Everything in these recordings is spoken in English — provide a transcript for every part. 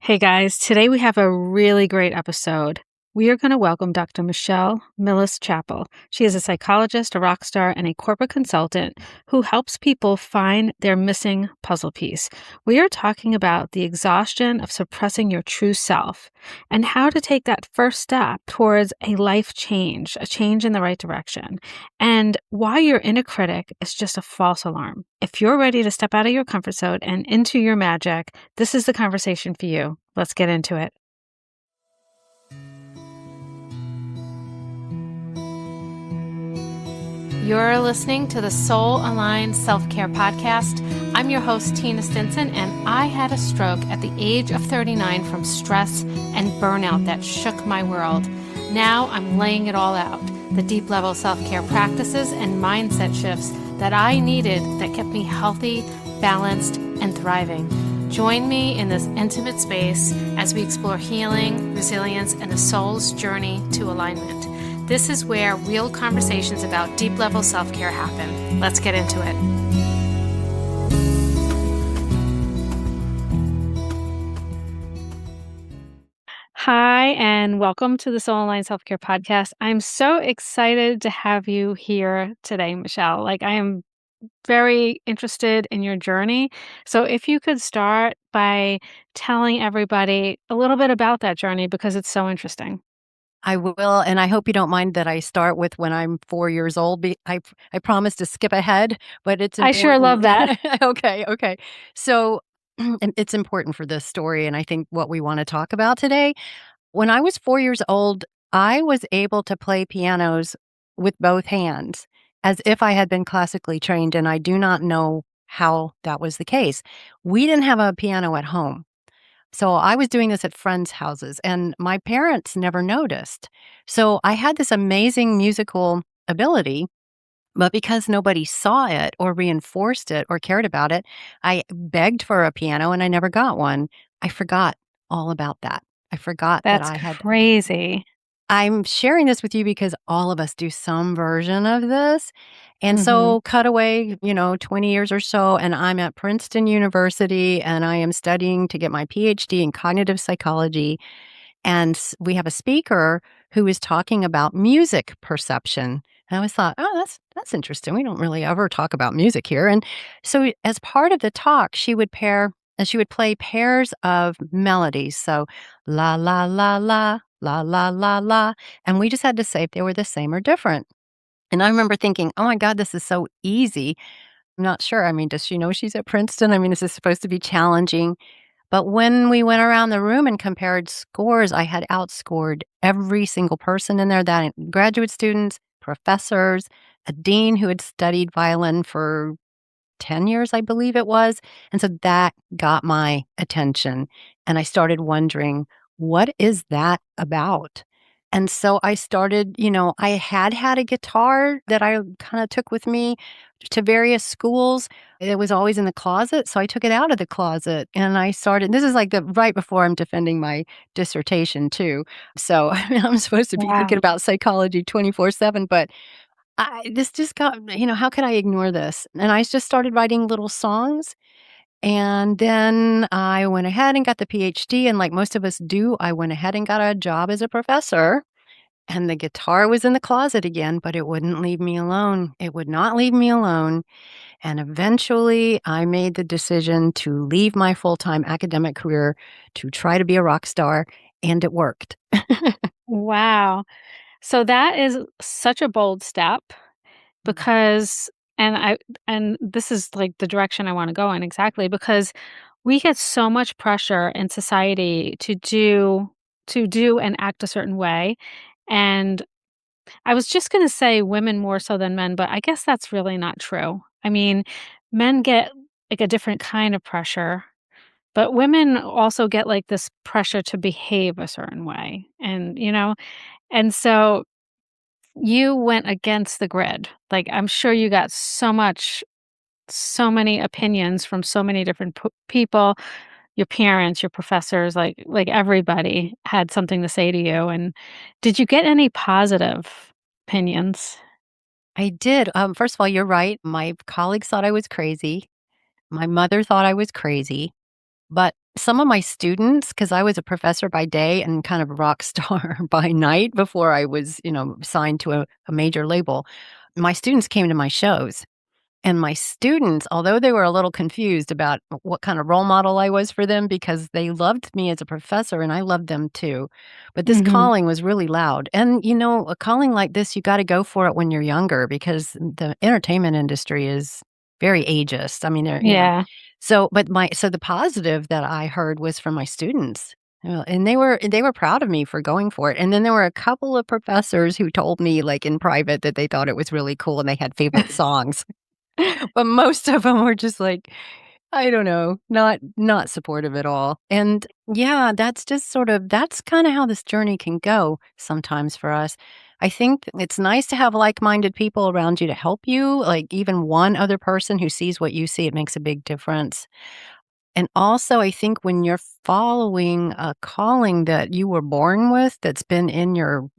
Hey guys, today we have a really great episode. We are going to welcome Dr. Millis Chappel. She is a psychologist, a rock star, and a corporate consultant who helps people find their missing puzzle piece. We are talking about the exhaustion of suppressing your true self and how to take that first step towards a life change, a change in the right direction, and why your inner critic is just a false alarm. If you're ready to step out of your comfort zone and into your magic, this is the conversation for you. Let's get into it. You're listening to the Soul Aligned Self-Care Podcast. I'm your host, Tina Stinson, and I had a stroke at the age of 39 from stress and burnout that shook my world. Now I'm laying it all out, the deep level self-care practices and mindset shifts that I needed that kept me healthy, balanced, and thriving. Join me in this intimate space as we explore healing, resilience, and the soul's journey to alignment. This is where real conversations about deep-level self-care happen. Let's get into it. Hi, and welcome to the Soul Aligned Self-Care Podcast. I'm so excited to have you here today, Michelle. I am very interested in your journey. So if you could start by telling everybody a little bit about that journey because it's so interesting. I will, and I hope you don't mind that I start with when I'm 4 years old. I promise to skip ahead, but it's I sure love important. that. Okay. So, and it's important for this story, and I think what we wanna talk about today. When I was 4 years old, I was able to play pianos with both hands as if I had been classically trained, and I do not know how that was the case. We didn't have a piano at home. So I was doing this at friends' houses, and my parents never noticed. So I had this amazing musical ability, but because nobody saw it or reinforced it or cared about it, I begged for a piano and I never got one. I forgot all about that. I forgot that That's I had. crazy. I'm sharing this with you because all of us do some version of this. And Mhm. so, cut away, 20 years or so, and I'm at Princeton University and I am studying to get my PhD in cognitive psychology. And we have a speaker who is talking about music perception. And I always thought, oh, that's interesting. We don't really ever talk about music here. And so, as part of the talk, she would play pairs of melodies. So, la la la la la la la la, and we just had to say if they were the same or different. And I remember thinking, oh my God, this is so easy. I'm not sure. I mean, does she know she's at Princeton? I mean, is this supposed to be challenging? But when we went around the room and compared scores, I had outscored every single person in there, that graduate students, professors, a dean who had studied violin for 10 years, I believe it was. And so that got my attention. And I started wondering, what is that about? And so I started, I had a guitar that I kind of took with me to various schools. It was always in the closet. So I took it out of the closet and I started. This is like the right before I'm defending my dissertation, too. So I'm supposed to be thinking Wow. about psychology 24/7, but this just got, how could I ignore this? And I just started writing little songs. And then I went ahead and got the PhD. And like most of us do, I went ahead and got a job as a professor. And the guitar was in the closet again, but it wouldn't leave me alone. It would not leave me alone. And eventually, I made the decision to leave my full time academic career to try to be a rock star. And it worked. Wow. So that is such a bold step because and this is like the direction I wanna go in exactly because we get so much pressure in society to do and act a certain way, and I was just gonna say women more so than men, but I guess that's really not true. I mean, men get, like, a different kind of pressure, but women also get, like, this pressure to behave a certain way, and so you went against the grid. Like, I'm sure you got so many opinions from so many different people, your parents, your professors, like everybody had something to say to you, and did you get any positive opinions? I did. First of all, you're right. My colleagues thought I was crazy. My mother thought I was crazy. But some of my students, because I was a professor by day and kind of a rock star by night before I was, signed to a major label, my students came to my shows. And my students, although they were a little confused about what kind of role model I was for them because they loved me as a professor and I loved them too. But this Mhm. calling was really loud. And, a calling like this, you got to go for it when you're younger because the entertainment industry is very ageist. I mean, Yeah. so the positive that I heard was from my students. And they were proud of me for going for it. And then there were a couple of professors who told me like in private that they thought it was really cool and they had favorite songs. But most of them were just like, I don't know, not supportive at all. And yeah, that's kinda how this journey can go sometimes for us. I think it's nice to have like-minded people around you to help you, like even one other person who sees what you see, it makes a big difference. And also, I think when you're following a calling that you were born with, that's been in your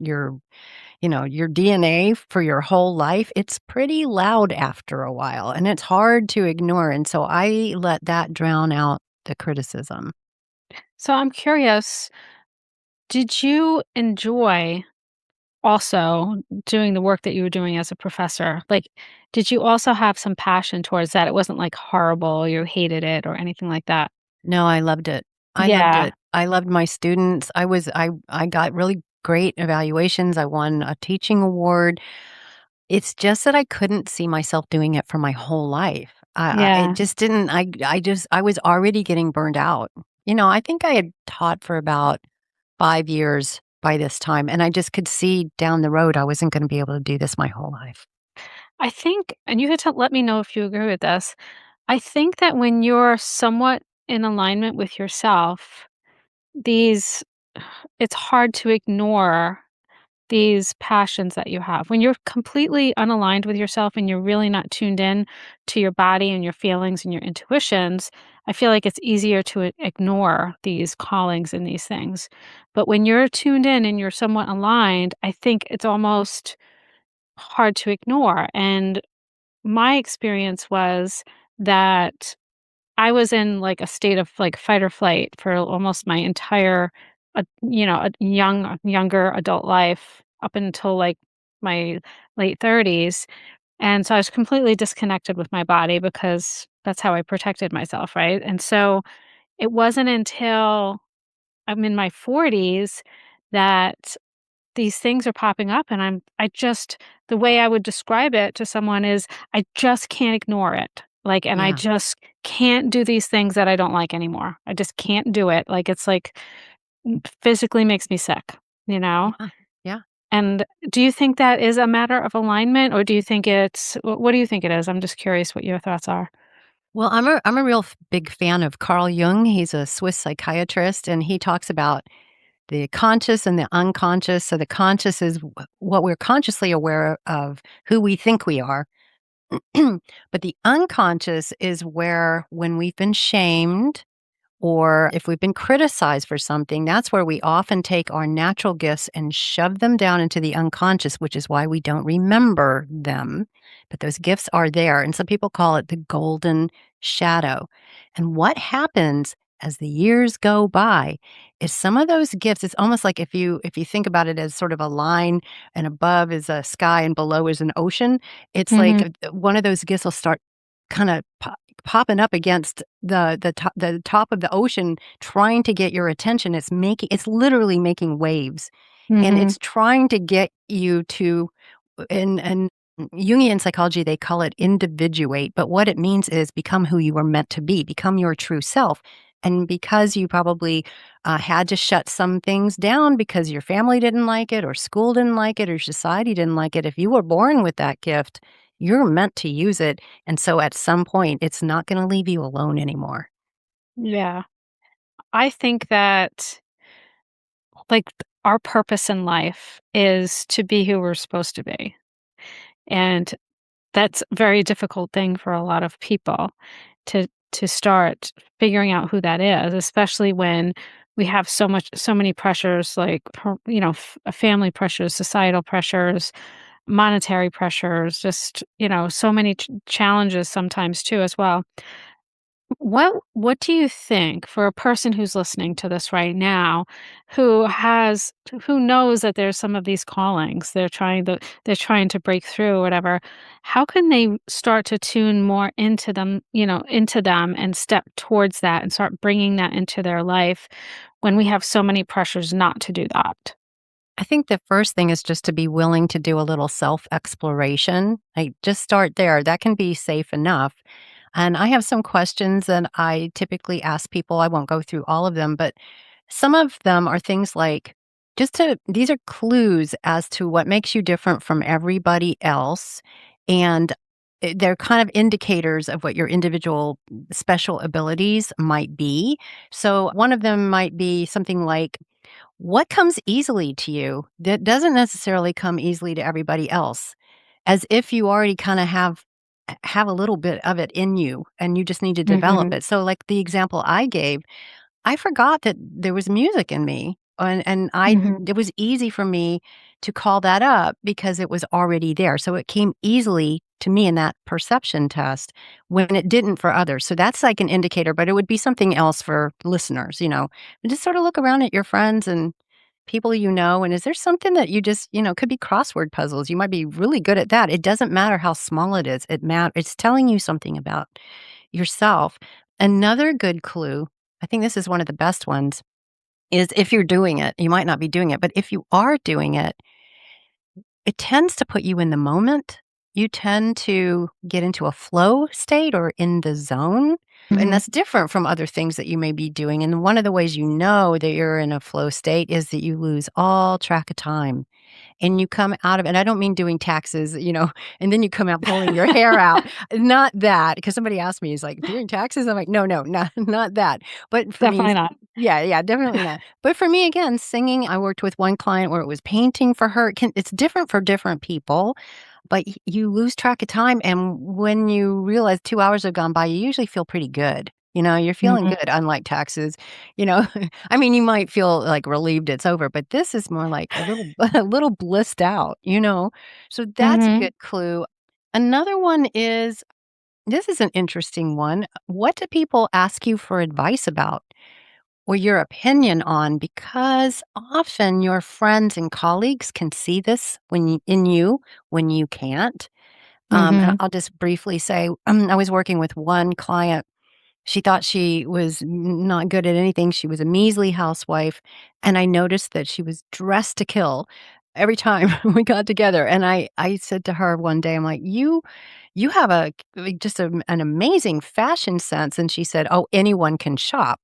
DNA for your whole life, it's pretty loud after a while, and it's hard to ignore, and so I let that drown out the criticism. So I'm curious, did you enjoy also doing the work that you were doing as a professor? Like, did you also have some passion towards that? It wasn't like horrible, you hated it or anything like that? No, I loved it. I loved Yeah. it. I loved my students. I got really great evaluations. I won a teaching award. It's just that I couldn't see myself doing it for my whole life. I it Yeah. just didn't I was already getting burned out. I think I had taught for about 5 years by this time, and I just could see down the road I wasn't gonna be able to do this my whole life. I think, and you could let me know if you agree with this. I think that when you're somewhat in alignment with yourself, these it's hard to ignore these passions that you have. When you're completely unaligned with yourself and you're really not tuned in to your body and your feelings and your intuitions, I feel like it's easier to ignore these callings and these things. But when you're tuned in and you're somewhat aligned, I think it's almost hard to ignore. And my experience was that I was in, like, a state of, like, fight or flight for almost my entire, younger adult life up until, like, my late 30s, and so I was completely disconnected with my body because that's how I protected myself, right? And so it wasn't until I'm in my 40s that these things are popping up and I just the way I would describe it to someone is I just can't ignore it. Like, and I Yeah, just can't do these things that I don't like anymore. I just can't do it. Like, it's like physically makes me sick, you know? yeah, yeah. And do you think that is a matter of alignment or do you think what do you think it is? I'm just curious what your thoughts are. Well, I'm a real big fan of Carl Jung. He's a Swiss psychiatrist, and he talks about the conscious and the unconscious. So the conscious is what we're consciously aware of who we think we are. But the unconscious is where when we've been shamed or if we've been criticized for something, that's where we often take our natural gifts and shove them down into the unconscious, which is why we don't remember them. But those gifts are there. And some people call it the golden shadow. And what happens as the years go by is some of those gifts, it's almost like if you think about it as sort of a line and above is a sky and below is an ocean, it's like Mhm. one of those gifts will start kind of popping up against the top of the ocean trying to get your attention. It's literally making waves, and Mhm. it's trying to get you to in Jungian psychology, they call it individuate, but what it means is become who you were meant to be, become your true self. And because you probably had to shut some things down because your family didn't like it, or school didn't like it, or society didn't like it, if you were born with that gift, you're meant to use it. And so at some point, it's not going to leave you alone anymore. Yeah. I think that our purpose in life is to be who we're supposed to be. And that's a very difficult thing for a lot of people to start figuring out who that is, especially when we have so many pressures like family pressures, societal pressures, monetary pressures, just so many challenges sometimes too as well. What do you think for a person who's listening to this right now, who knows that there's some of these callings, they're trying to break through or whatever, how can they start to tune more into them, into them and step towards that and start bringing that into their life when we have so many pressures not to do that? I think the first thing is just to be willing to do a little self-exploration. Like, just start there. That can be safe enough. And I have some questions that I typically ask people. I won't go through all of them, but some of them are things like these are clues as to what makes you different from everybody else. And they're kind of indicators of what your individual special abilities might be. So one of them might be something like, what comes easily to you that doesn't necessarily come easily to everybody else? As if you already kinda have a little bit of it in you, and you just need to develop Mhm. it. So, like the example I gave, I forgot that there was music in me, and Mhm. it was easy for me to call that up because it was already there, so it came easily to me in that perception test when it didn't for others, so that's like an indicator, but it would be something else for listeners. And just sorta look around at your friends and people and is there something that you just could be crossword puzzles, you might be really good at that, it doesn't matter how small it is, it's telling you something about yourself. Another good clue, I think this is one of the best ones, is if you're doing it, you might not be doing it, but if you are doing it, it tends to put you in the moment. You tend to get into a flow state or in the zone, and Mhm. that's different from other things that you may be doing, and one of the ways you know that you're in a flow state is that you lose all track of time. And you come out of and I don't mean doing taxes, and then you come out pulling your hair out. Not that, because somebody asked me, he's like, "Doing taxes?" I'm like, "No, no, not not that." But for me Definitely not. yeah, yeah, definitely not. But for me, again, singing, I worked with one client where it was painting for her. It's different for different people, but you lose track of time, and when you realize 2 hours have gone by, you usually feel pretty good. You're feeling Mhm. good, unlike taxes, you know? I mean, you might feel, like, relieved it's over, but this is more like a little a little blissed out? So that's a Mhm. good clue. Another one is this is an interesting one. What do people ask you for advice about or your opinion on? Because often your friends and colleagues can see this in you when you can't. And Mhm. I'll just briefly say, I was working with one client. She thought she was not good at anything. She was a measly housewife, and I noticed that she was dressed to kill every time we got together. And I said to her one day, I'm like, you have an amazing fashion sense. And she said, "Oh, anyone can shop."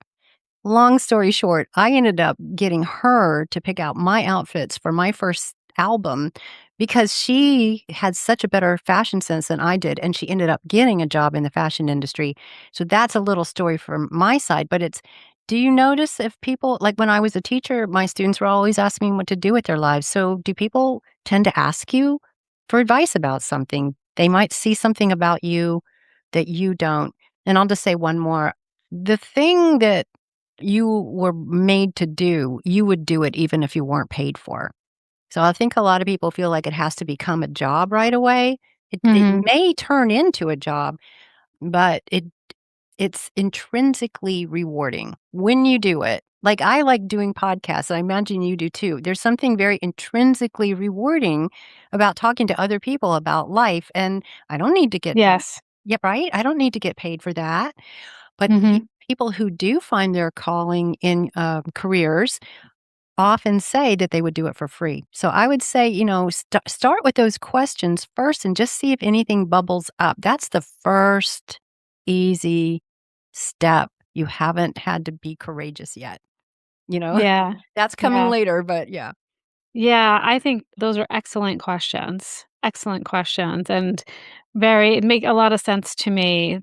Long story short, I ended up getting her to pick out my outfits for my first album because she had such a better fashion sense than I did, and she ended up getting a job in the fashion industry. So that's a little story from my side, but do you notice if people like, when I was a teacher, my students were always asking me what to do with their lives. So do people tend to ask you for advice about something? They might see something about you that you don't. And I'll just say one more. The thing that you were made to do, you would do it even if you weren't paid for. So I think a lot of people feel like it has to become a job right away. It Mhm. may turn into a job, but it's intrinsically rewarding when you do it. Like, I like doing podcasts, I imagine you do too. There's something very intrinsically rewarding about talking to other people about life, and I don't need to get paid. Yes. Yep, right? I don't need to get paid for that. But Mhm. people who do find their calling in, careers often say that they would do it for free. So I would say, start with those questions first and just see if anything bubbles up. That's the first easy step. You haven't had to be courageous yet, you know? Yeah. That's coming Yeah. later, but yeah. Yeah, I think those are excellent questions. Excellent questions, and very it make a lot of sense to me,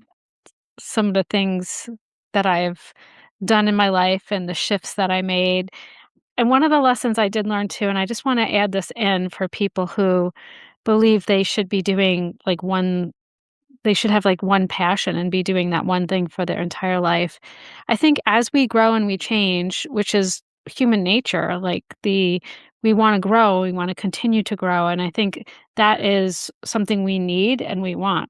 some of the things that I've done in my life and the shifts that I made. And one of the lessons I did learn too, and I just wanna add this in for people who believe they should be doing, like, one they should have, like, one passion and be doing that one thing for their entire life. I think as we grow and we change, which is human nature, we wanna grow, we wanna continue to grow, and I think that is something we need and we want.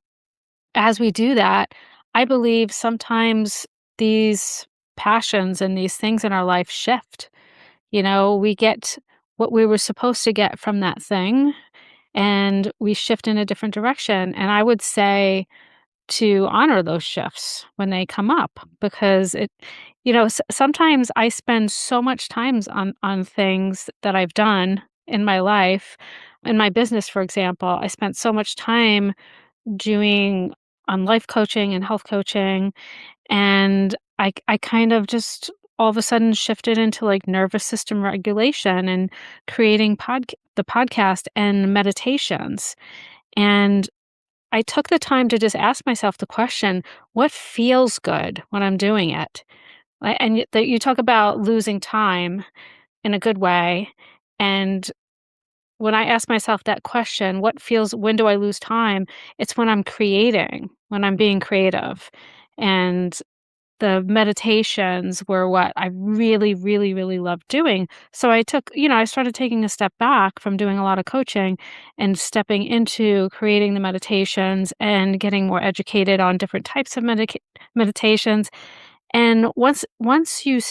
As we do that, I believe sometimes these passions and these things in our life shift. We get what we were supposed to get from that thing, and we shift in a different direction. And I would say to honor those shifts when they come up because sometimes I spend so much times on things that I've done in my life. In my business, for example, I spent so much time doing on life coaching and health coaching, and I kind of just all of a sudden shifted into like nervous system regulation and creating the podcast and meditations. And I took the time to just ask myself the question, what feels good when I'm doing it? And that you talk about losing time in a good way. And when I ask myself that question, when do I lose time? It's when I'm creating, when I'm being creative. And the meditations were what I really, really, really loved doing. So I started taking a step back from doing a lot of coaching and stepping into creating the meditations and getting more educated on different types of meditations. And once you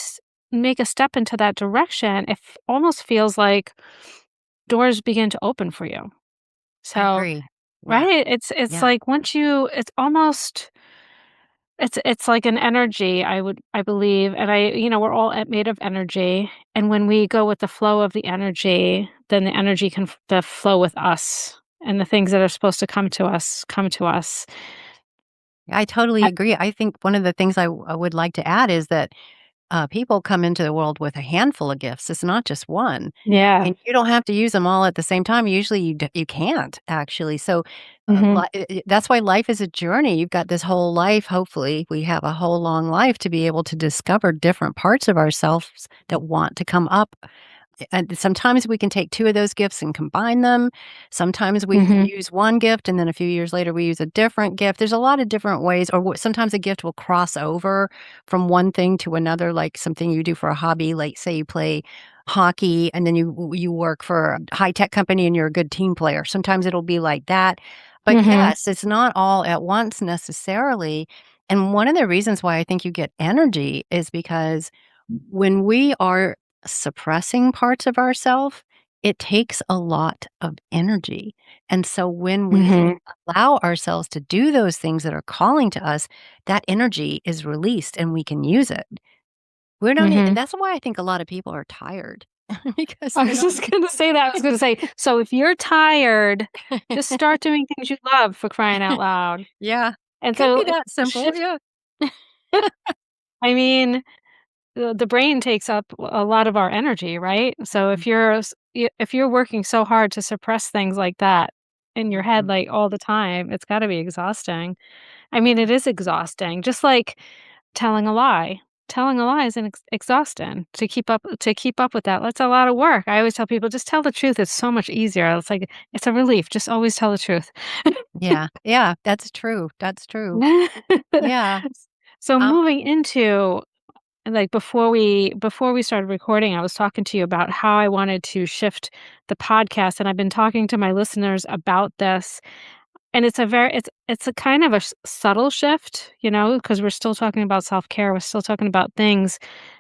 make a step into that direction, almost feels like doors begin to open for you. I So, agree. Yeah. right? It's Yeah. like once you it's almost it's like an energy, I believe, and we're all made of energy, and when we go with the flow of the energy, then the energy can flow with us, and the things that are supposed to come to us come to us. I totally I agree. I think one of the things I would like to add is that people come into the world with a handful of gifts. It's not just one, Yeah. and you don't have to use them all at the same time. Usually, you can't actually. So, Mhm. that's why life is a journey. You've got this whole life. Hopefully, we have a whole long life to be able to discover different parts of ourselves that want to come up. And sometimes we can take 2 of those gifts and combine them. Sometimes we Mhm. use one gift, and then a few years later, we use a different gift. There's a lot of different ways, or sometimes a gift will cross over from one thing to another, like something you do for a hobby, like, say you play hockey, and then you work for a high-tech company, and you're a good team player. Sometimes it'll be like that. But, Mhm. yes, it's not all at once necessarily, and one of the reasons why I think you get energy is because when we are suppressing parts of ourself, it takes a lot of energy. And so when we Mhm. allow ourselves to do those things that are calling to us, that energy is released and we can use it. We're not, and Mhm. that's why I think a lot of people are tired because I they're was not. just gonna say that. I was gonna say, so if you're tired, just start doing things you love for crying out loud. Yeah, And could be so that simple. shift Yeah. I mean, the brain takes up a lot of our energy, right? So if you're working so hard to suppress things like that in your head Mhm. like all the time, it's got to be exhausting. I mean, it is exhausting. Just like telling a lie. Telling a lie is exhausting to keep up with that. That's a lot of work. I always tell people just tell the truth. It's so much easier. It's like it's a relief. Just always tell the truth. Yeah, yeah, that's true. That's true. Yeah. So Um, moving into like before we started recording, I was talking to you about how I wanted to shift the podcast, and I've been talking to my listeners about this. And it's a kind of a subtle shift, because we're still talking about self-care. We're still talking about things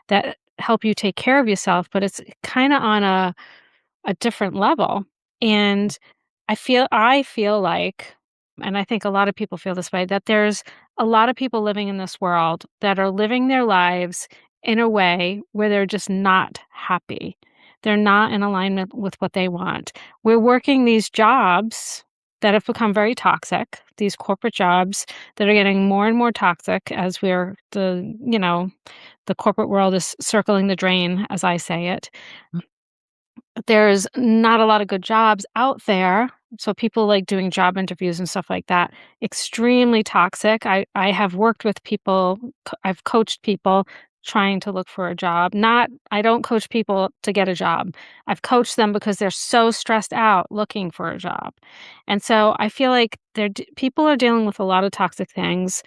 that help you take care of yourself, but it's kind of on a different level. And I feel like, and I think a lot of people feel this way, that there's a lot of people living in this world that are living their lives in a way where they're just not happy. They're not in alignment with what they want. We're working these jobs that have become very toxic, these corporate jobs that are getting more and more toxic as the corporate world is circling the drain, as I say it. There's not a lot of good jobs out there, so people like doing job interviews and stuff like that, extremely toxic. I have worked with people, I've coached people trying to look for a job. Not I don't coach people to get a job. I've coached them because they're so stressed out looking for a job. And so I feel like people are dealing with a lot of toxic things.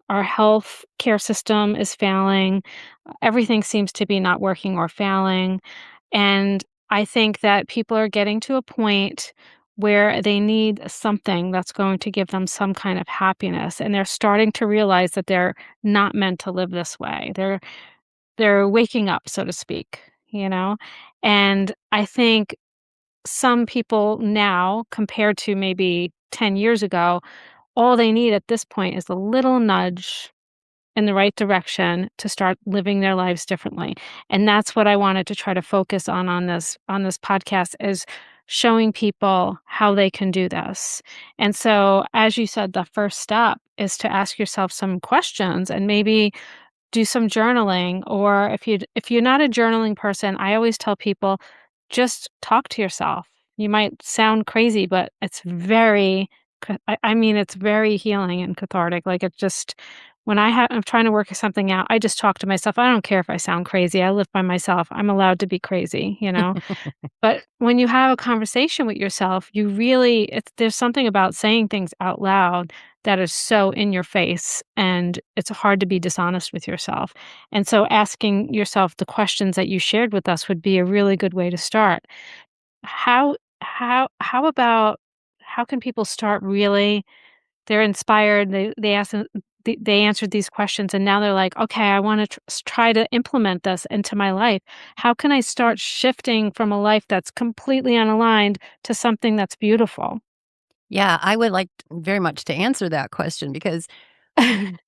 Our health care system is failing. Everything seems to be not working or failing. And I think that people are getting to a point where they need something that's going to give them some kind of happiness, and they're starting to realize that they're not meant to live this way. They're waking up, so to speak, you know? And I think some people now, compared to maybe 10 years ago, all they need at this point is a little nudge in the right direction to start living their lives differently. And that's what I wanted to try to focus on this podcast is showing people how they can do this. And so as you said, the first step is to ask yourself some questions and maybe do some journaling, or if you're not a journaling person, I always tell people just talk to yourself. You might sound crazy, but it's very I mean it's very healing and cathartic. Like it just when I'm trying to work something out, I just talk to myself. I don't care if I sound crazy. I live by myself. I'm allowed to be crazy, you know? But when you have a conversation with yourself, you really there's something about saying things out loud that is so in your face, and it's hard to be dishonest with yourself. And so asking yourself the questions that you shared with us would be a really good way to start. How about how can people start really they're inspired, they answered these questions and now they're like, "Okay, I wanna try to implement this into my life. How can I start shifting from a life that's completely unaligned to something that's beautiful?" Yeah, I would like very much to answer that question because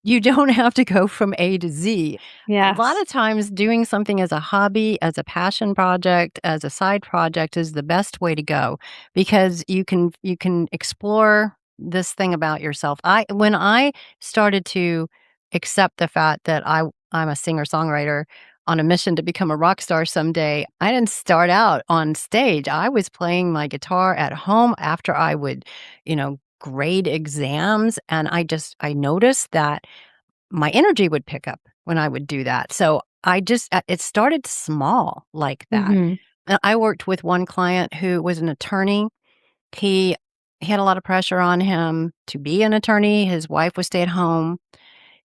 you don't have to go from A to Z. A lot Yes. of times doing something as a hobby, as a passion project, as a side project is the best way to go because you can explore this thing about yourself. I when I started to accept the fact that I'm a singer-songwriter on a mission to become a rock star someday, I didn't start out on stage. I was playing my guitar at home after I would, grade exams, and I noticed that my energy would pick up when I would do that. So I just it started small like that. Mhm. I worked with one client who was an attorney. He he had a lot of pressure on him to be an attorney. His wife was stay at home.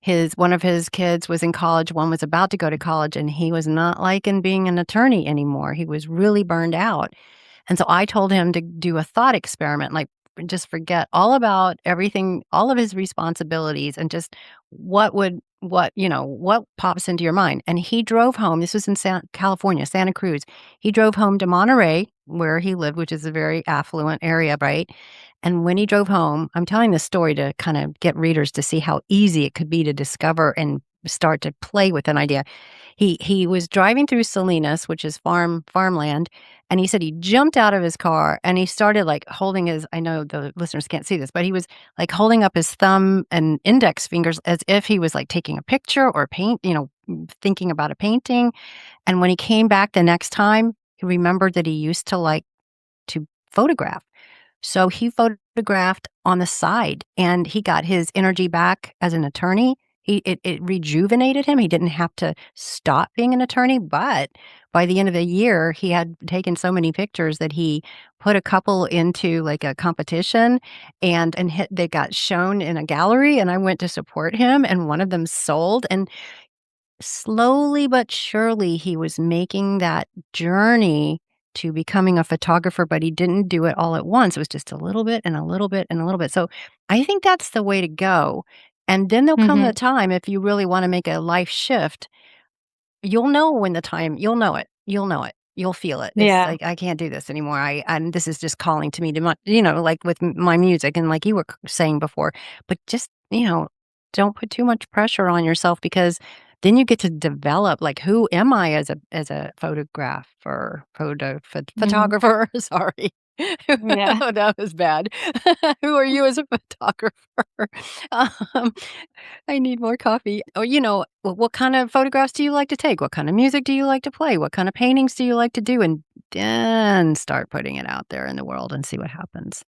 His one of his kids was in college, one was about to go to college, and he was not liking being an attorney anymore. He was really burned out. And so I told him to do a thought experiment, like just forget all about everything, all of his responsibilities, and just what pops into your mind. And he drove home. This was in California, Santa Cruz. He drove home to Monterey, where he lived, which is a very affluent area, right? And when he drove home, I'm telling this story to kind of get readers to see how easy it could be to discover and start to play with an idea. He was driving through Salinas, which is farmland, and he said he jumped out of his car and he started, like, holding his I know the listeners can't see this, but he was, like, holding up his thumb and index fingers as if he was, like, taking a picture or thinking about a painting, and when he came back the next time, he remembered that he used to like to photograph. So he photographed on the side and he got his energy back as an attorney. It rejuvenated him. He didn't have to stop being an attorney, but by the end of the year, he had taken so many pictures that he put a couple into like a competition they got shown in a gallery and I went to support him and one of them sold and slowly but surely, he was making that journey to becoming a photographer, but he didn't do it all at once. It was just a little bit and a little bit and a little bit. So I think that's the way to go. And then there'll come a Mhm. time if you really want to make a life shift you'll know when the time you'll know it. You'll know it. You'll feel it. It's Yeah. like, "I can't do this anymore. And this is just calling to me to like with my music and like you were saying before. But just, don't put too much pressure on yourself because then you get to develop, like, who am I as a photographer, Mhm. photographer? Sorry. Yeah. Oh, that was bad. Who are you as a photographer? Um I need more coffee. Or, what kind of photographs do you like to take? What kind of music do you like to play? What kind of paintings do you like to do? And then start putting it out there in the world and see what happens.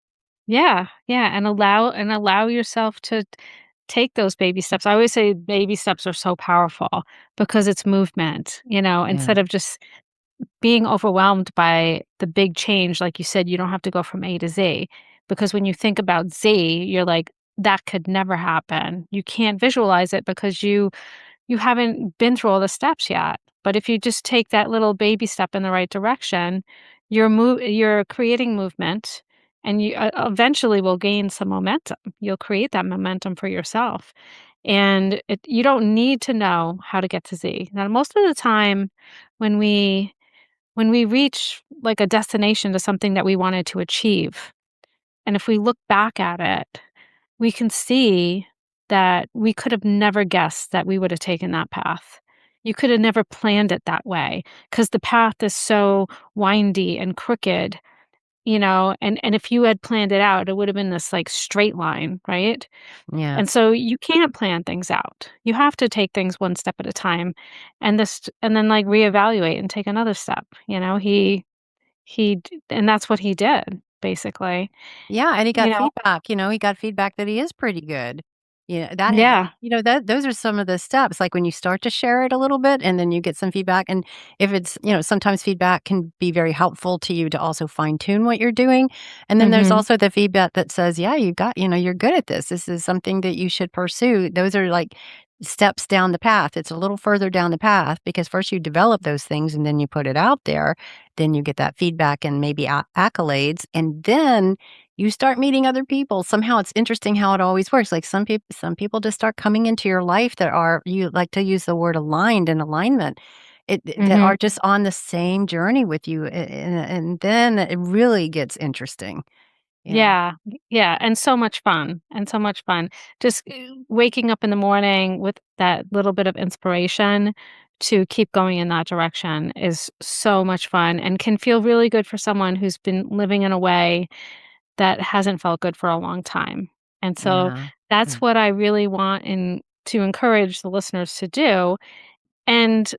Yeah, yeah, and allow yourself to take those baby steps. I always say baby steps are so powerful because it's movement, Yeah. instead of just being overwhelmed by the big change, like you said, you don't have to go from A to Z, because when you think about Z, you're like, "That could never happen." You can't visualize it because you haven't been through all the steps yet. But if you just take that little baby step in the right direction, you're creating movement and you eventually will gain some momentum. You'll create that momentum for yourself. And you don't need to know how to get to Z. Now, most of the time when we reach like a destination to something that we wanted to achieve, and if we look back at it, we can see that we could have never guessed that we would have taken that path. You could have never planned it that way because the path is so windy and crooked, and if you had planned it out, it would have been this like straight line, right? Yeah. And so you can't plan things out. You have to take things one step at a time and then like reevaluate and take another step. And that's what he did basically. Yeah, and he You got know? feedback, he got feedback that he is pretty good. Yeah, Yeah. that those are some of the steps, like, when you start to share it a little bit and then you get some feedback, and if it's sometimes feedback can be very helpful to you to also fine-tune what you're doing, and then there's Mhm. also the feedback that says, "Yeah, you're good at this. This is something that you should pursue." Those are, like, steps down the path. It's a little further down the path because first you develop those things and then you put it out there, then you get that feedback and maybe accolades, and then you start meeting other people. Somehow it's interesting how it always works. Like some people just start coming into your life that are, you like to use the word aligned and alignment. That Mhm. are just on the same journey with you, and then it really gets interesting. Yeah. Yeah, yeah, and so much fun, and so much fun. Just, waking up in the morning with that little bit of inspiration to keep going in that direction is so much fun and can feel really good for someone who's been living in a way that hasn't felt good for a long time. And so Yeah. that's Yeah. what I really want to encourage the listeners to do. And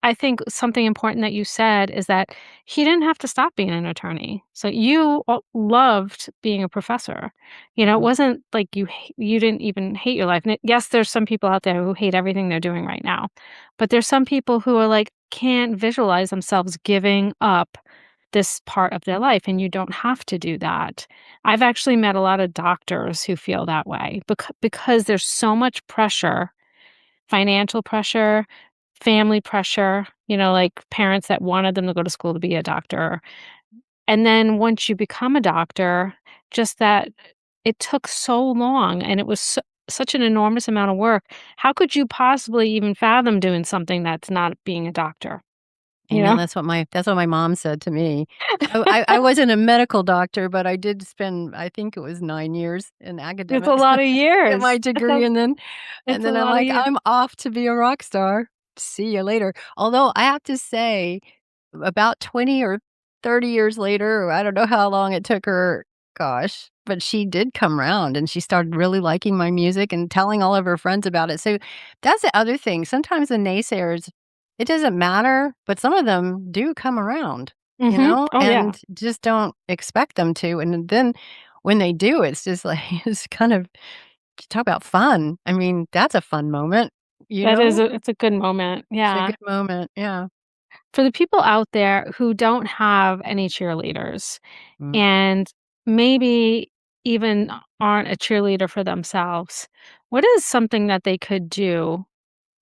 I think something important that you said is that he didn't have to stop being an attorney. So you loved being a professor. It Mhm. wasn't like you didn't even hate your life. And yes, there's some people out there who hate everything they're doing right now, but there's some people who are like can't visualize themselves giving up this part of their life, and you don't have to do that. I've actually met a lot of doctors who feel that way because there's so much pressure, financial pressure, family pressure, like parents that wanted them to go to school to be a doctor. And then once you become a doctor, just that it took so long and it was such an enormous amount of work. How could you possibly even fathom doing something that's not being a doctor? I You know know? that's what my mom said to me. I wasn't a medical doctor, but I did spend, I think it was 9 years in It's a academics lot of to get my years. degree, and then It's a I'm lot of like, years. "I'm off to be a rock star. See you later." Although I have to say, about 20 or 30 years later, or I don't know how long it took her, gosh, but she did come around and she started really liking my music and telling all of her friends about it. So that's the other thing. Sometimes the naysayers, it doesn't matter, but some of them do come around, Mhm. Oh, yeah. and just don't expect them to. And then when they do, it's just like, it's kind of, talk about fun. I mean, that's a fun moment, you know? It's a good moment. It's a Yeah. good moment. Yeah. For the people out there who don't have any cheerleaders Mm. and maybe even aren't a cheerleader for themselves, what is something that they could do,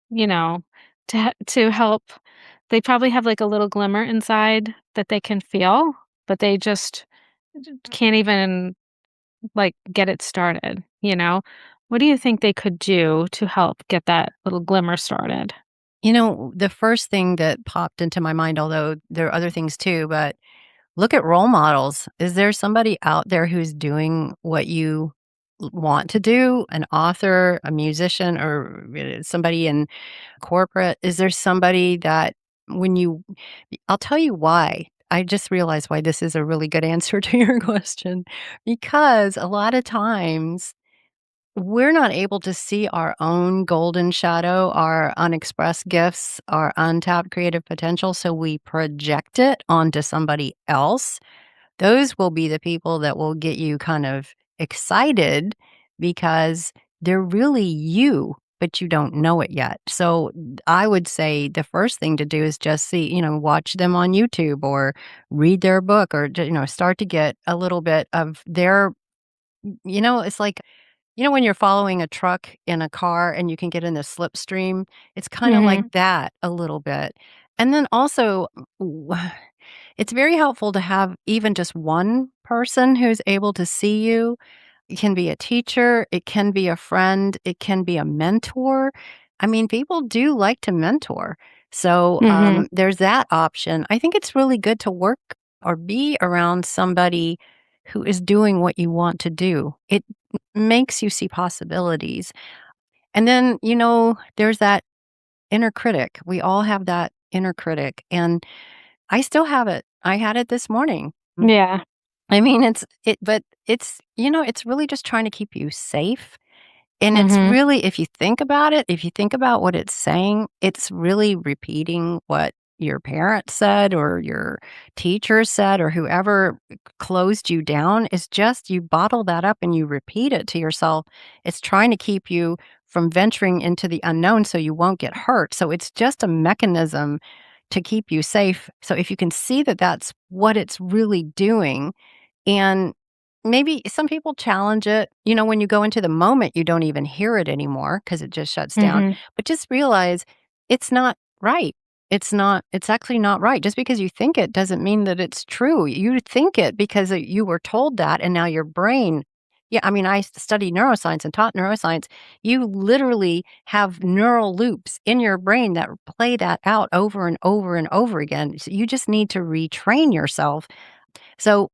you know, to help? They probably have like a little glimmer inside that they can feel, but they just can't even like get it started? What do you think they could do to help get that little glimmer started? The first thing that popped into my mind, although there are other things too, but look at role models. Is there somebody out there who's doing what you want to do? An author, a musician, or somebody in corporate? Is there somebody that when you, I'll tell you why. I just realized why this is a really good answer to your question. Because a lot of times we're not able to see our own golden shadow, our unexpressed gifts, our untapped creative potential, so we project it onto somebody else. Those will be the people that will get you kind of excited because they're really you, but you don't know it yet. So I would say the first thing to do is just see, watch them on YouTube or read their book, or, start to get a little bit of their, it's like, when you're following a truck in a car and you can get in the slipstream, it's kinda like Mhm. that a little bit. And then also, it's very helpful to have even just one person who's able to see you. It can be a teacher, it can be a friend, it can be a mentor. I mean, people do like to mentor. So, Mhm. there's that option. I think it's really good to work or be around somebody who is doing what you want to do. It makes you see possibilities. And then, there's that inner critic. We all have that inner critic, and I still have it. I had it this morning. Yeah. I mean, but it's really just trying to keep you safe. And it's Mhm. really, if you think about it, if you think about what it's saying, it's really repeating what your parents said or your teacher said or whoever closed you down. Is just you bottle that up and you repeat it to yourself. It's trying to keep you from venturing into the unknown so you won't get hurt. So it's just a mechanism to keep you safe. So if you can see that that's what it's really doing, and maybe some people challenge it. When you go into the moment, you don't even hear it anymore because it just shuts down. Mhm. But just realize it's not right. It's actually not right. Just because you think it doesn't mean that it's true. You think it because you were told that, and now your brain. Yeah, I mean, I studied neuroscience and taught neuroscience. You literally have neural loops in your brain that play that out over and over and over again. So you just need to retrain yourself. So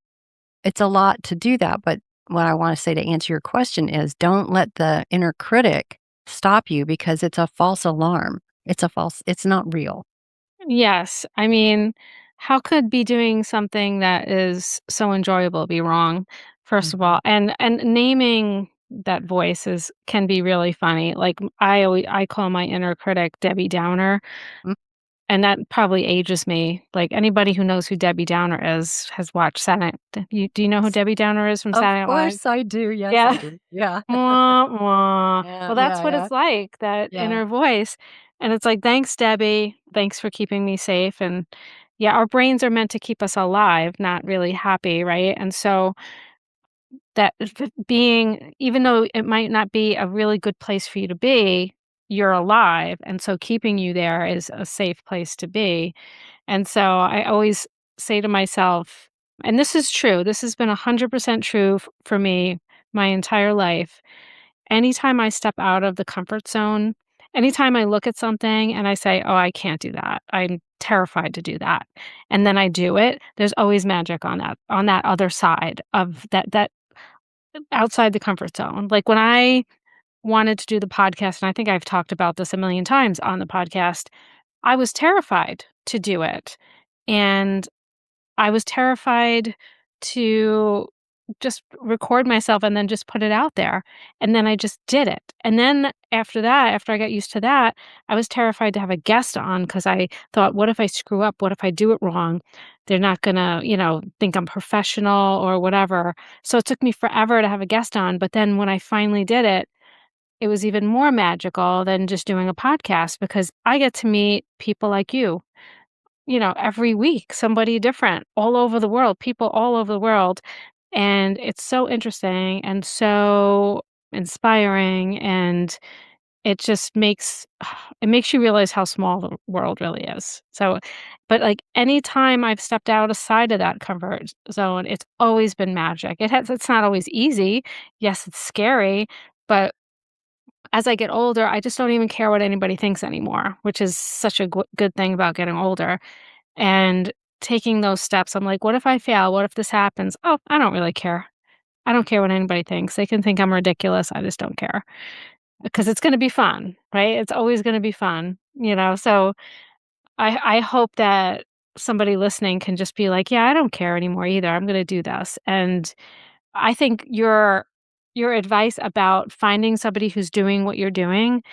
it's a lot to do that, but what I wanna say to answer your question is don't let the inner critic stop you because it's a false alarm. It's not real. Yes. I mean, how could be doing something that is so enjoyable be wrong, first of Mhm. all? And naming that voice is can be really funny. Like, I call my inner critic Debbie Downer, Mm. and that probably ages me. Like, anybody who knows who Debbie Downer is has watched Saturday. Do you know who S Debbie Downer is from Of Saturday Night Live? course I do. Yes, I Yeah. do. Yeah. Wah, wah. Yeah, Well, that's yeah, what yeah, it's like, that yeah. inner voice, and it's like, "Thanks, Debbie. Thanks for keeping me safe," and, yeah, our brains are meant to keep us alive, not really happy, right? And so that being, even though it might not be a really good place for you to be, you're alive, and so keeping you there is a safe place to be, and so I always say to myself, and this is true, this has been 100% true for me my entire life. Anytime I step out of the comfort zone, anytime I look at something and I say, "Oh, I can't do that. I'm terrified to do that." And then I do it, there's always magic on that other side of that outside the comfort zone. Like when I wanted to do the podcast, and I think I've talked about this a million times on the podcast, I was terrified to do it. And I was terrified to just record myself and then just put it out there, and then I just did it, and then after that, after I got used to that, I was terrified to have a guest on because I thought, "What if I screw up? What if I do it wrong? They're not gonna, think I'm professional or whatever." So it took me forever to have a guest on, but then when I finally did it, it was even more magical than just doing a podcast because I get to meet people like you, every week, somebody different all over the world, people all over the world. And it's so interesting and so inspiring. And it just makes it makes you realize how small the world really is. So, but like anytime I've stepped outside of that comfort zone, it's always been magic. It's not always easy. Yes, it's scary, but as I get older, I just don't even care what anybody thinks anymore, which is such a good thing about getting older. And taking those steps, I'm like, "What if I fail? What if this happens? Oh, I don't really care. I don't care what anybody thinks. They can think I'm ridiculous. I just don't care because it's gonna be fun, right? It's always gonna be fun, So I hope that somebody listening can just be like, "Yeah, I don't care anymore either. I'm gonna do this." And I think your advice about finding somebody who's doing what you're doing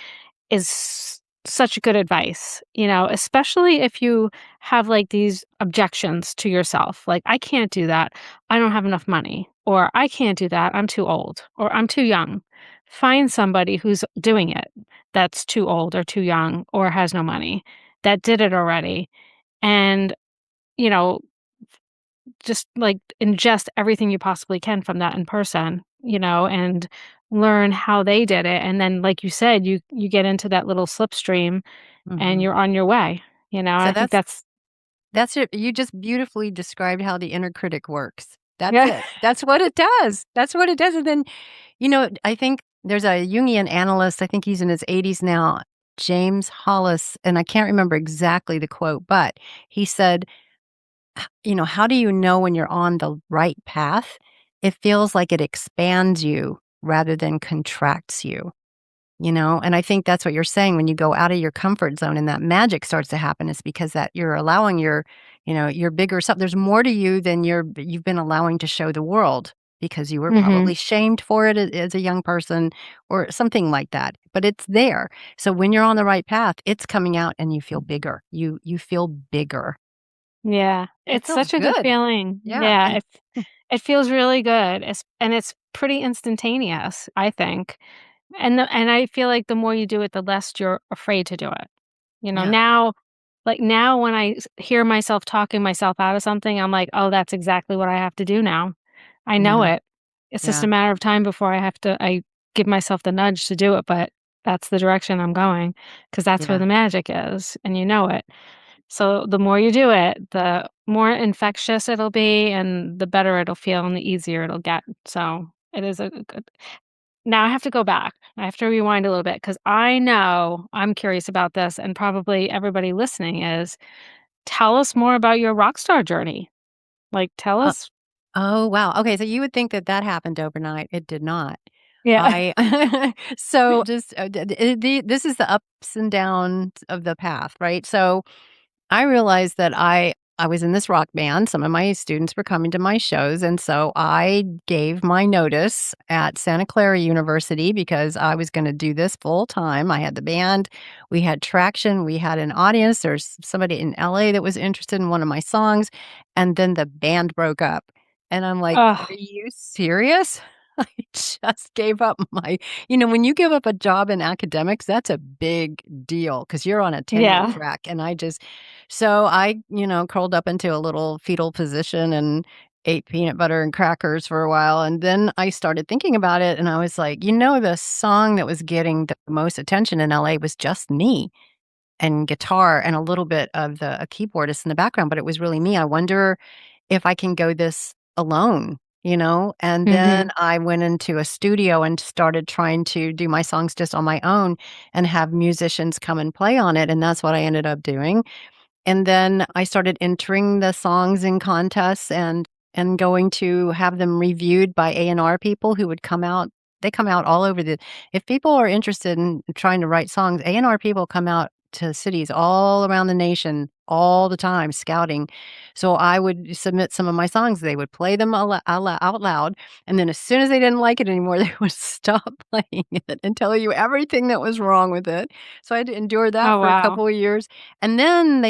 is such good advice, especially if you have like these objections to yourself. Like, I can't do that. I don't have enough money. Or I can't do that. I'm too old. Or I'm too young. Find somebody who's doing it that's too old or too young or has no money that did it already. And, you know, just like ingest everything you possibly can from that in person, and learn how they did it. And then, like you said, you get into that little slipstream and Mhm. you're on your way. So I think that's that's That's it. You just beautifully described how the inner critic works. That's Yeah. it. That's what it does. That's what it does, and then, I think there's a Jungian analyst, I think he's in his 80s now, James Hollis, and I can't remember exactly the quote, but he said, "How do you know when you're on the right path? It feels like it expands you rather than contracts you." And I think that's what you're saying when you go out of your comfort zone and that magic starts to happen is because that you're allowing your bigger self. There's more to you than you've been allowing to show the world because you were Mhm. probably shamed for it as a young person or something like that. But it's there. So when you're on the right path, it's coming out and you feel bigger. You feel bigger. Yeah. It It's feels such a good good. feeling. Yeah. Yeah, it feels really good. And it's pretty instantaneous, I think. And I feel like the more you do it, the less you're afraid to do it. Yeah. Now when I hear myself talking myself out of something, I'm like, "Oh, that's exactly what I have to do now." I know Yeah. it. It's just Yeah. a matter of time before I give myself the nudge to do it, but that's the direction I'm going because that's where Yeah. the magic is, and you know it. So the more you do it, the more infectious it'll be and the better it'll feel and the easier it'll get. So it is a good. Now I have to go back. I have to rewind a little bit because I know I'm curious about this, and probably everybody listening is. Tell us more about your rock star journey. Like, tell Uh, us. oh, wow. Okay, so you would think that that happened overnight. It did not. Yeah. I so just this is the ups and downs of the path, right? So I realized that I was in this rock band. Some of my students were coming to my shows, and so I gave my notice at Santa Clara University because I was going to do this full time. I had the band, we had traction, we had an audience. There's somebody in LA that was interested in one of my songs, and then the band broke up. And I'm like, "Are Oh, you serious?" I just gave up when you give up a job in academics, that's a big deal because you're on a tenure yeah. track. So I curled up into a little fetal position and ate peanut butter and crackers for a while. And then I started thinking about it and I was like, the song that was getting the most attention in LA was just me and guitar and a little bit of a keyboardist in the background, but it was really me. I wonder if I can go this alone. And then Mhm. I went into a studio and started trying to do my songs just on my own and have musicians come and play on it. And that's what I ended up doing. And then I started entering the songs in contests and going to have them reviewed by A&R people who would come out. They come out all over the if people are interested in trying to write songs, A&R people come out to cities all around the nation all the time scouting. So I would submit some of my songs, they would play them out loud, and then as soon as they didn't like it anymore, they would stop playing it and tell you everything that was wrong with it. So I had to endure that Oh, for a wow. couple of years. And then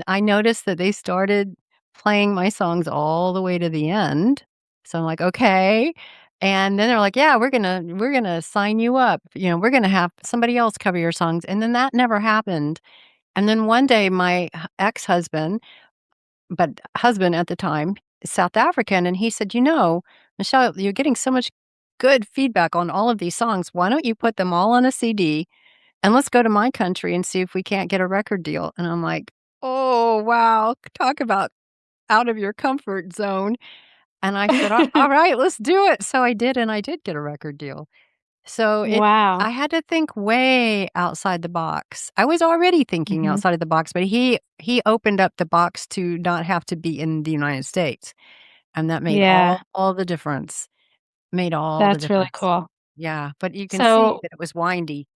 I noticed that they started playing my songs all the way to the end. So I'm like, "Okay." And then they're like, "Yeah, we're gonna sign you up. We're gonna have somebody else cover your songs." And then that never happened. And then one day my ex-husband, but husband at the time, is South African, and he said, Michelle, you're getting so much good feedback on all of these songs. Why don't you put them all on a CD and let's go to my country and see if we can't get a record deal." And I'm like, "Oh, wow. Talk about out of your comfort zone." And I said, All right, let's do it." So I did, and I did get a record deal. So I Wow. had to think way outside the box. I was already thinking Mhm. outside of the box, but he opened up the box to not have to be in the United States, and that made Yeah, all the difference. Made all the that's really difference. cool. Yeah, but you can see So, that it was windy.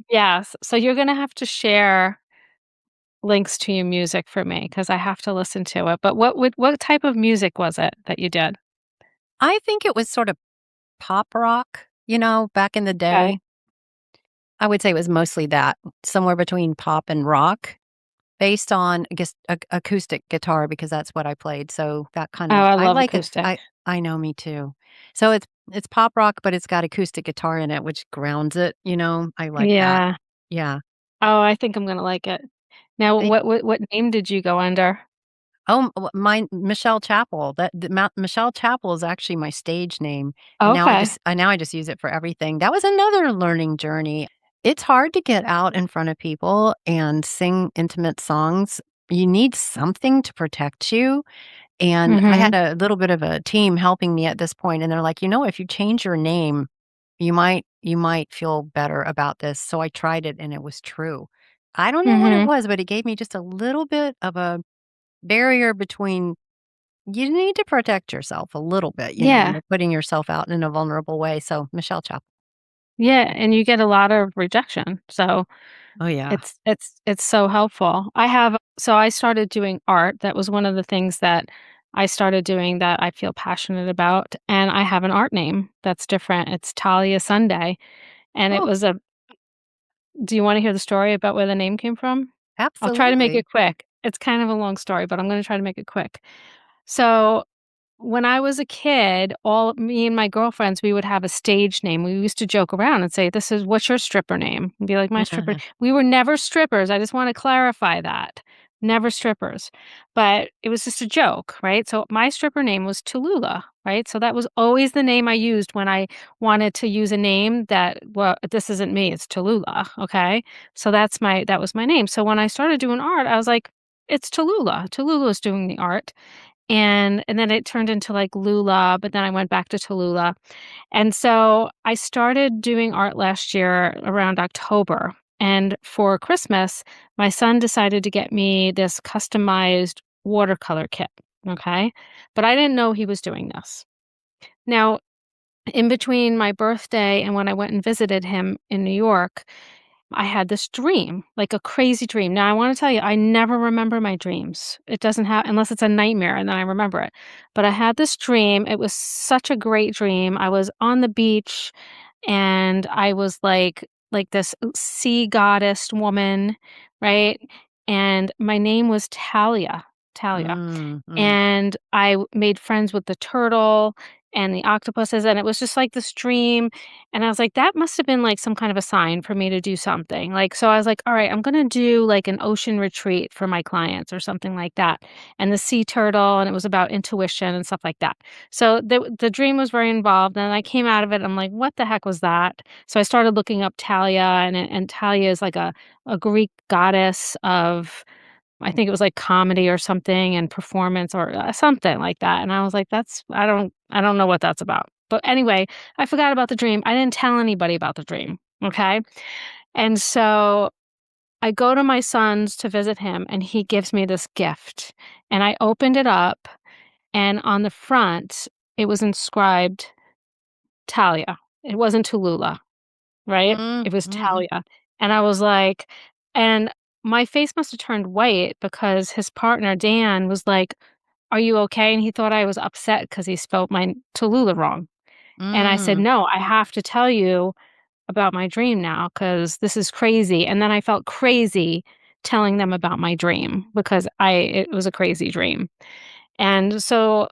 yes, so you're gonna have to share links to your music for me because I have to listen to it, but what type of music was it that you did? I think it was sort of pop rock, back in the Okay. day. I would say it was mostly that, somewhere between pop and rock, based on, I guess, acoustic guitar because that's what I played, so that kind Oh, of I I love like it. acoustic. I know, me too. So it's pop rock, but it's got acoustic guitar in it, which grounds it. I like that. Yeah. Yeah. Oh, I think I'm gonna like it. Now, Thank what name did you go under? mine Michelle Chappel. Michelle Chappel is actually my stage name, and Okay. now I just use it for everything. That was another learning journey. It's hard to get out in front of people and sing intimate songs. you need something to protect you, and I had Mhm. a little bit of a team helping me at this point, and they're like, "You know, if you change your name, you might feel better about this." So I tried it, and it was true. I don't know what it Mhm. was, but it gave me just a little bit of a barrier between you need to protect yourself a little bit, Yeah. you're putting yourself out in a vulnerable way, so Michelle Chappell. Yeah, and you get a lot of rejection, so Oh, yeah. it's so helpful. I started doing art. That was one of the things that I started doing that I feel passionate about, and I have an art name that's different. It's Talia Sunday, and it Oh, was a do you wanna hear the story about where the name came from? I'll try to make absolutely. it quick. It's kind of a long story, but I'm gonna try to make it quick. So when I was a kid, all me and my girlfriends, we would have a stage name. We used to joke around and say, "This is what's your stripper name?" And be like, "My stripper." We were never strippers. I just want to clarify that. Never strippers. But it was just a joke, right? So my stripper name was Tallulah, right? So that was always the name I used when I wanted to use a name that, well, this isn't me, it's Tallulah, okay? So that was my name. So when I started doing art, I was like, it's Tallulah. Tallulah is doing the art. And then it turned into, like, Lula, but then I went back to Tallulah. And so I started doing art last year around October, and for Christmas, my son decided to get me this customized watercolor kit, okay? But I didn't know he was doing this. Now, in between my birthday and when I went and visited him in New York, I had this dream, like a crazy dream. Now, I wanna tell you, I never remember my dreams. It doesn't have unless it's a nightmare, and then I remember it. But I had this dream, it was such a great dream. I was on the beach, and I was like this sea goddess woman, right? And my name was Talia, Talia. Mm, mm. And made friends with the turtle and the octopuses, and it was just like this dream, and I was like, "That must have been, like, some kind of a sign for me to do something." Like, so I was like, "Alright, I'm gonna do, like, an ocean retreat for my clients," or something like that, and the sea turtle, and it was about intuition and stuff like that. So the dream was very involved, and I came out of it, I'm like, "What the heck was that?" So I started looking up Talia, and Talia is like a Greek goddess of I think it was like comedy or something and performance or, something like that, and I was like, "That's I don't know what that's about." But anyway, I forgot about the dream. I didn't tell anybody about the dream, okay? And so I go to my son's to visit him, and he gives me this gift, and I opened it up, and on the front, it was inscribed Talia. It wasn't Tallulah. Right? Mm, It was mm, Talia, and I was like and my face must have turned white because his partner, Dan, was like, "Are you okay?" And he thought I was upset because he spelled my Tallulah wrong, and I said, mm. "No, I have to tell you about my dream now because this is crazy," and then I felt crazy telling them about my dream because I it was a crazy dream, and so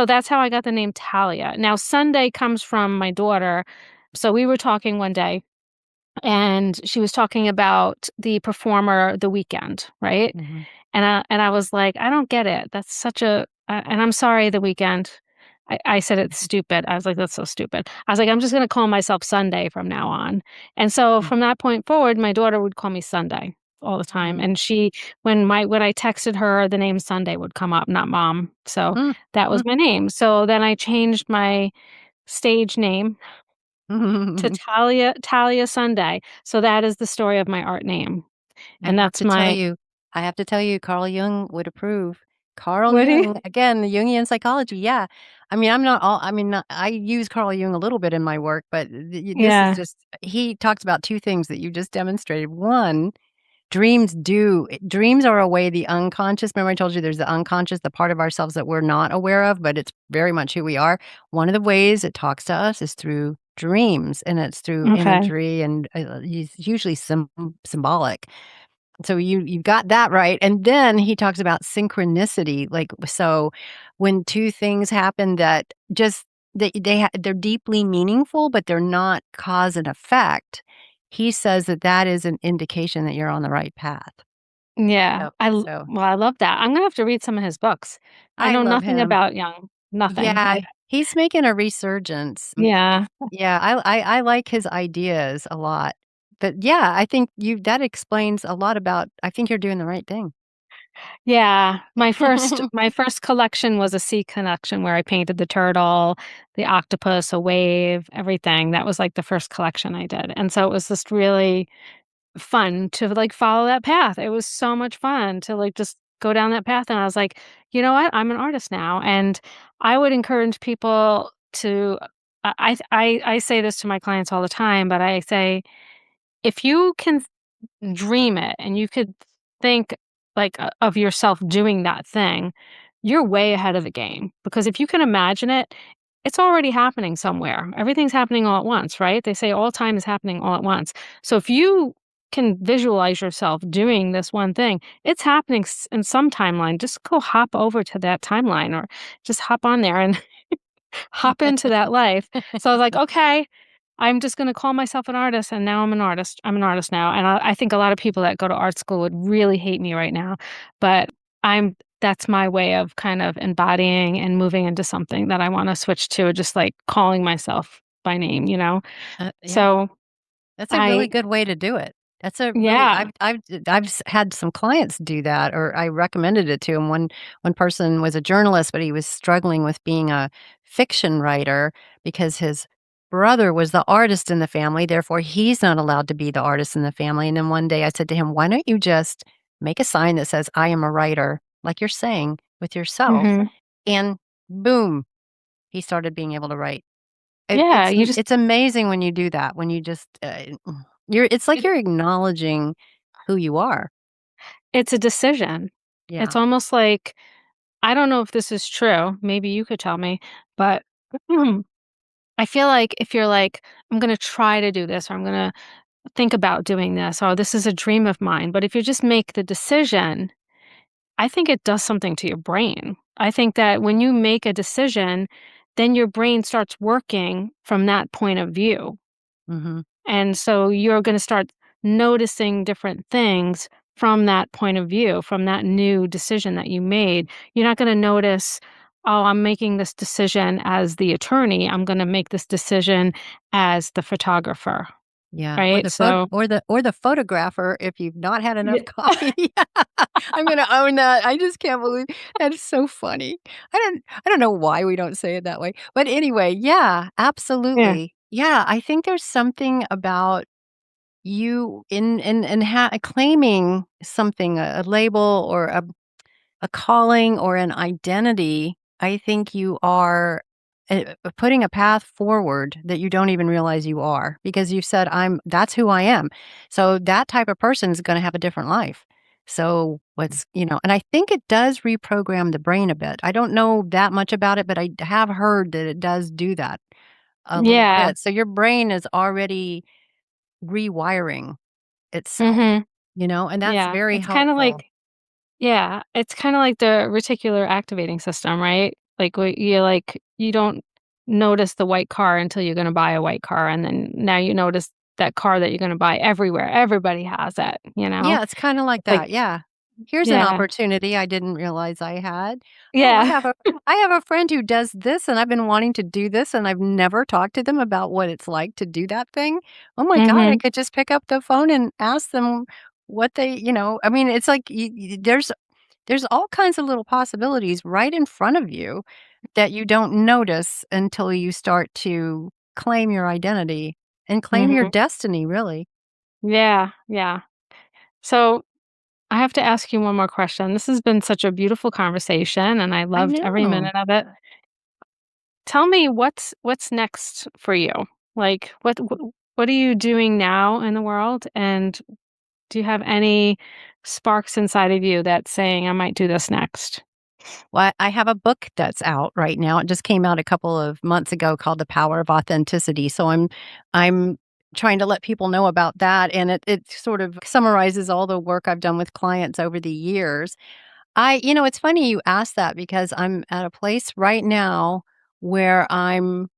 that's how I got the name Talia. Now Sunday comes from my daughter, so we were talking one day and she was talking about the performer The Weekend, right? Mhm. And I was like, "I don't get it. That's such a" and I'm sorry, The Weekend. I said it's stupid. I was like, "That's so stupid." I was like, "I'm just gonna call myself Sunday from now on." And so Mm, from that point forward, my daughter would call me Sunday all the time. mhm. And when I texted her, the name Sunday would come up, not mom. So Mm, that was mm. my name. So then I changed my stage name to Talia Sunday. So that is the story of my art name, I and have that's to tell my you I have to tell you, Carl Jung would approve. Carl would he? Jung, again, the Jungian psychology, yeah. I mean, I'm not all I mean, not I use Carl Jung a little bit in my work, but this is Yeah, just he talks about 2 things that you just demonstrated. One, dreams are a way the unconscious remember I told you there's the unconscious, the part of ourselves that we're not aware of, but it's very much who we are. One of the ways it talks to us is through dreams, and it's through okay. imagery and, it's usually symbolic. So you've got that right, and then he talks about synchronicity, like, so when 2 things happen that just they're deeply meaningful, but they're not cause and effect, he says that that is an indication that you're on the right path. Yeah, So I love that. I'm gonna have to read some of his books. I I know love nothing him. about Young, nothing. Yeah, he's making a resurgence. Yeah. Yeah, I like his ideas a lot. But, yeah, I think you that explains a lot about I think you're doing the right thing. Yeah, my first collection was a sea collection where I painted the turtle, the octopus, a wave, everything. That was, like, the first collection I did, and so it was just really fun to, like, follow that path. It was so much fun to, like, just go down that path, and I was like, "You know what? I'm an artist now," and I would encourage people to I say this to my clients all the time, but I say, "If you can dream it and you could think like of yourself doing that thing, you're way ahead of the game because if you can imagine it, it's already happening somewhere. Everything's happening all at once, right? They say all time is happening all at once. So if you can visualize yourself doing this one thing, it's happening in some timeline. Just go hop over to that timeline or just hop on there and hop into that life. So I was like, okay, I'm just gonna call myself an artist, and now I'm an artist. I'm an artist now, and I think a lot of people that go to art school would really hate me right now, but that's my way of kind of embodying and moving into something that I wanna switch to, just, like, calling myself by name, you know? Yeah. So, That's a really I good way to do it. That's a really yeah. had some clients do that, or I recommended it to 'em. One person was a journalist, but he was struggling with being a fiction writer because his brother was the artist in the family, therefore, he's not allowed to be the artist in the family, and then one day I said to him, "Why don't you just make a sign that says, 'I am a writer,' like you're saying, with yourself," Mhm. and boom, he started being able to write. Yeah, you just It's amazing when you do that, when you just, you're it's like it you're acknowledging who you are. it's a decision. It's Yeah. almost like I don't know if this is true, maybe you could tell me, but I feel like if you're like, "I'm gonna try to do this," or "I'm gonna think about doing this," or "This is a dream of mine," but if you just make the decision, I think it does something to your brain. I think that when you make a decision, then your brain starts working from that point of view. Mhm. And so you're gonna start noticing different things from that point of view, from that new decision that you made. You're not gonna notice, "Oh, I'm making this decision as the attorney. I'm gonna make this decision as the photographer." Yeah, Right? So or the photographer if you've not had enough yeah. coffee. I'm gonna own that. I just can't believe that's so funny. I don't know why we don't say it that way. But anyway, yeah, Yeah. absolutely. Yeah, I think there's something about you in claiming something, a label or a calling or an identity. I think you are putting a path forward that you don't even realize you are because you said, that's who I am. So that type of person is going to have a different life. So and I think it does reprogram the brain a bit. I don't know that much about it, but I have heard that it does do that a little Yeah. bit. So your brain is already rewiring itself, Mhm. and that's Yeah. very It's kinda helpful. like yeah, it's kinda like the reticular activating system, right? Like, you don't notice the white car until you're gonna buy a white car, and then now you notice that car that you're gonna buy everywhere. Everybody has it, you know? Yeah, it's kinda like Like that, yeah. Here's an yeah. opportunity I didn't realize I had. Oh, Yeah. I have a friend who does this, and I've been wanting to do this, and I've never talked to them about what it's like to do that thing. Oh my god, I Mhm. could just pick up the phone and ask them what I mean, it's like there's all kinds of little possibilities right in front of you that you don't notice until you start to claim your identity and claim your Mhm. destiny, really. Yeah, yeah. So, I have to ask you one more question. This has been such a beautiful conversation, and I I loved every know. minute of it. Tell me what's next for you? Like, what are you doing now in the world, and do you have any sparks inside of you that's saying, "I might do this next"? Well, I have a book that's out right now. It just came out a couple of months ago called The Power of Authenticity. So I'm trying to let people know about that, and it sort of summarizes all the work I've done with clients over the years. It's funny you asked that because I'm at a place right now where I'm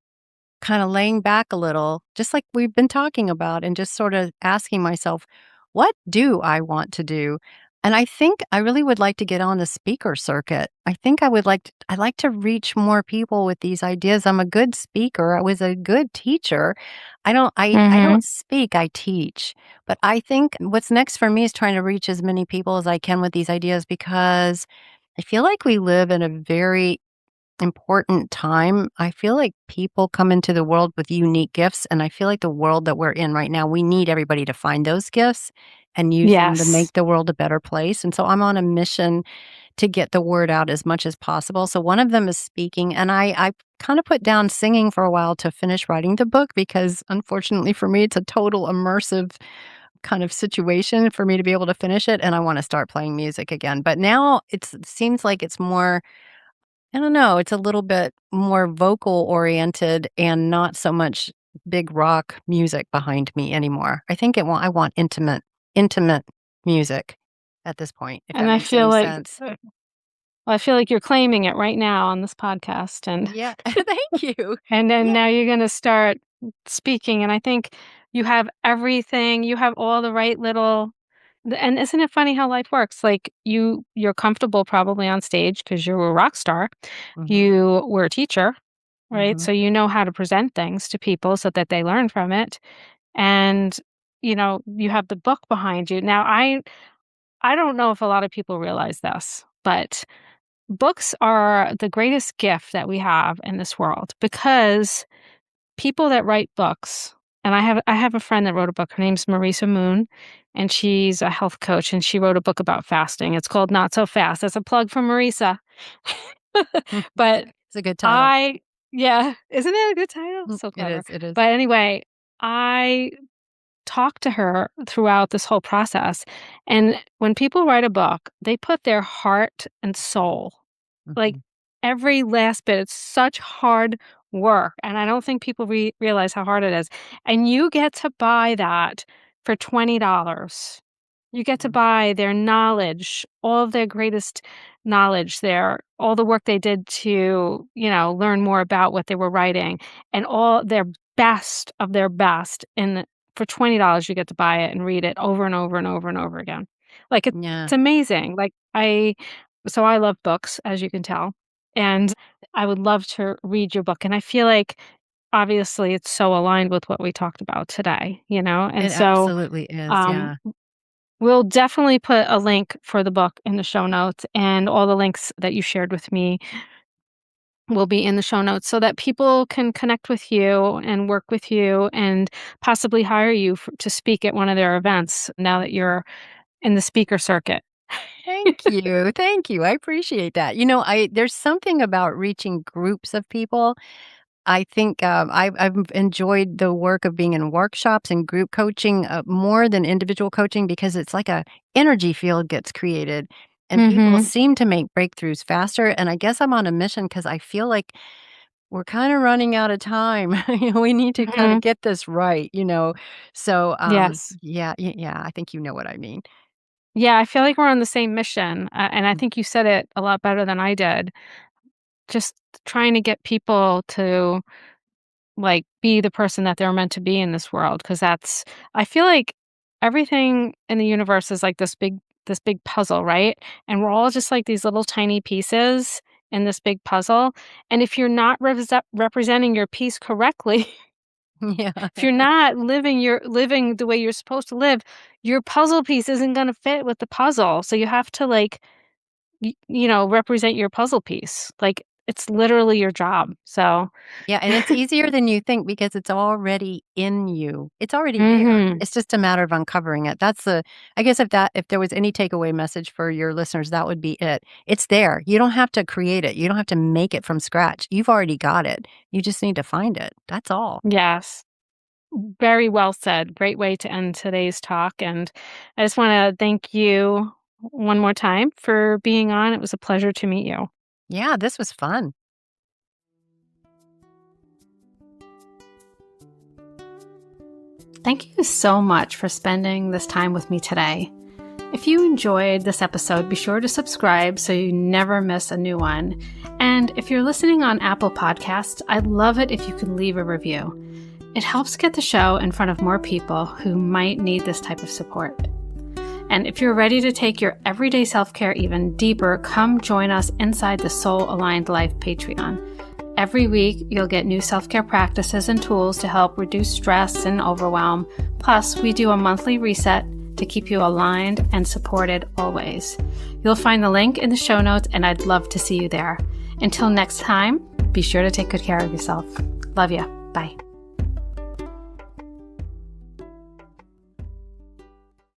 kind of laying back a little, just like we've been talking about, and just sort of asking myself, what do I want to do? And I think I really would like to get on the speaker circuit. I think I'd like to reach more people with these ideas. I'm a good speaker. I was a good teacher. I Mhm. don't speak, I teach. But I think what's next for me is trying to reach as many people as I can with these ideas because I feel like we live in a very important time. I feel like people come into the world with unique gifts, and I feel like the world that we're in right now, we need everybody to find those gifts and use them to Yes. make the world a better place. And so I'm on a mission to get the word out as much as possible. So one of them is speaking, and I kind of put down singing for a while to finish writing the book because unfortunately for me, it's a total immersive kind of situation for me to be able to finish it. And I want to start playing music again. But now it seems like it's more I don't know, it's a little bit more vocal oriented and not so much big rock music behind me anymore. I want intimate music at this point, if And that I makes feel any like sense. I feel like you're claiming it right now on this podcast, and Yeah, thank you. and then Yeah. now you're gonna start speaking, and I think you have everything, you have all the right little and isn't it funny how life works? Like, you're comfortable probably on stage because 'cause you're a rock star. Mhm, You were a teacher, right? mhm. So you know how to present things to people so that they learn from it, and, you have the book behind you. Now I don't know if a lot of people realize this, but books are the greatest gift that we have in this world because people that write books and I have a friend that wrote a book. Her name's Marisa Moon, and she's a health coach, and she wrote a book about fasting. It's called Not So Fast. That's a plug for Marisa. But It's a good title. I yeah, isn't it a good title? So It clever. is, it is. But anyway, I talked to her throughout this whole process, and when people write a book, they put their heart and soul, like, Mhm. every last bit. It's such hard work, and I don't think people realize how hard it is, and you get to buy that for $20. You get to Mhm. buy their knowledge, all of their greatest knowledge, their all the work they did to, learn more about what they were writing, and all their best of their best for $20, you get to buy it and read it over and over and over and over again. Like, Yeah, it's amazing. Like, I love books, as you can tell, and I would love to read your book, and I feel like, obviously, it's so aligned with what we talked about today, and it so, absolutely is, um, yeah. we'll definitely put a link for the book in the show notes, and all the links that you shared with me will be in the show notes so that people can connect with you and work with you and possibly hire you to speak at one of their events now that you're in the speaker circuit. Thank you, I appreciate that. You know, I there's something about reaching groups of people. I think, I've enjoyed the work of being in workshops and group coaching, more than individual coaching because it's like a energy field gets created, and people Mhm. seem to make breakthroughs faster, and I guess I'm on a mission because I feel like we're kinda running out of time. We need to kinda Mhm. get this right, you know? So, Yes. yeah, I think you know what I mean. Yeah, I feel like we're on the same mission, and I Mm, think you said it a lot better than I did. Just trying to get people to, like, be the person that they're meant to be in this world, because I feel like everything in the universe is like this big puzzle, right? And we're all just like these little tiny pieces in this big puzzle, and if you're not representing your piece correctly, yeah. if you're not living the way you're supposed to live, your puzzle piece isn't gonna fit with the puzzle, so you have to, like, represent your puzzle piece. Like, it's literally your job, so Yeah, and it's easier than you think because it's already in you. It's already there. Mhm. It's just a matter of uncovering it. That's the I guess if there was any takeaway message for your listeners, that would be it. It's there. You don't have to create it. You don't have to make it from scratch. You've already got it. You just need to find it. That's all. Yes. Very well said. Great way to end today's talk. And I just want to thank you one more time for being on. It was a pleasure to meet you. Yeah, this was fun. Thank you so much for spending this time with me today. If you enjoyed this episode, be sure to subscribe so you never miss a new one. And if you're listening on Apple Podcasts, I'd love it if you could leave a review. It helps get the show in front of more people who might need this type of support. And if you're ready to take your everyday self-care even deeper, come join us inside the Soul Aligned Life Patreon. Every week, you'll get new self-care practices and tools to help reduce stress and overwhelm. Plus, we do a monthly reset to keep you aligned and supported always. You'll find the link in the show notes, and I'd love to see you there. Until next time, be sure to take good care of yourself. Love you. Bye.